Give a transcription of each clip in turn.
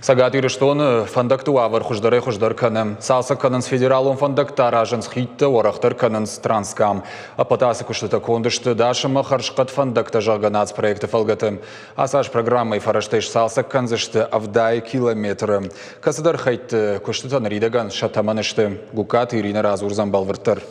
Сагат юриштон фондакту авар хуждар канем. Салса каненс федералон фондактар аженс хитте орахтар каненс транскам. Апатасы куштата кондышты дашыма харшкат фондакта жарганац проекты фалгатым. Асаж программой фараштеш салса канзышты авдай километры. Касыдар хайтты куштата наридаган шатаманышты. Гукат Ирина Разурзан балвыртыр.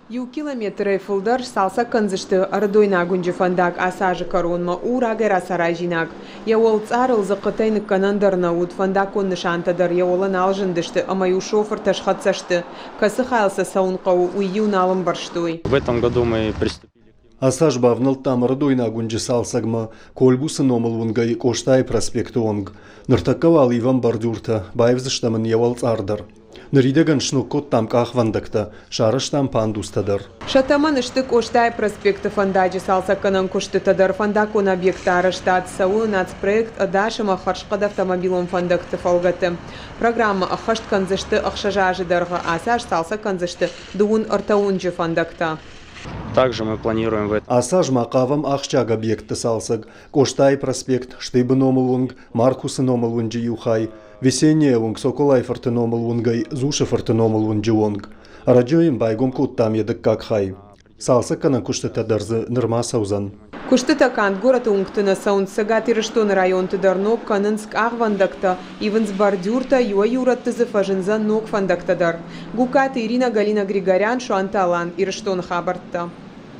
Ю километры фулдар салса канзышты ардойна гунжи фандак асажы коронма урагера саражинак. Яол царыл зақытайны канандарна уд фандакон нышантадар яолан алжындышты, амаю шофер ташхатсашты. Касы хайлса саунқау уйюн алым барштуй. В этом году мы приступили. Асаж бавнал там ардойна гунжи салсагма, кольбусы номал унгай коштай проспект онг. Ныртаккавал иван бардюрта, байвзыштамын яол цардар. Наридаган шнуккот там кахвандакта, шарыштам пандустадар. Шатаман штык оштай проспекты фандаджи салса канан куштытадар фандакон объекта штат сау нацпроект адашым ахаршкад автомобилом фандакты фалгаты. Программа ахашт канзышты ахшажажы дарга асаж салса канзышты дуун артаунджи фандакта. Также мы планируем в этом. Асаж макавам ахчаг объекты салсаг, коштай проспект, штыбы номалунг, Маркусы номалунджи юхай, весенняя лунг соколай фортеномалунгай, зуши фортеномалунджи лунг. Радиоим байгом куттам едык как хай. Салса канан куштыта дарзы нырма саузан. Куштыта кант город унгтына саун сагат ирыштон район тыдарнок канынск ахвандакта, ивенс бардюрта юа юраттызы фажинзан нок фандактадар. Гукат Ирина Галина Григорян шуанталан ирыштон хабартта.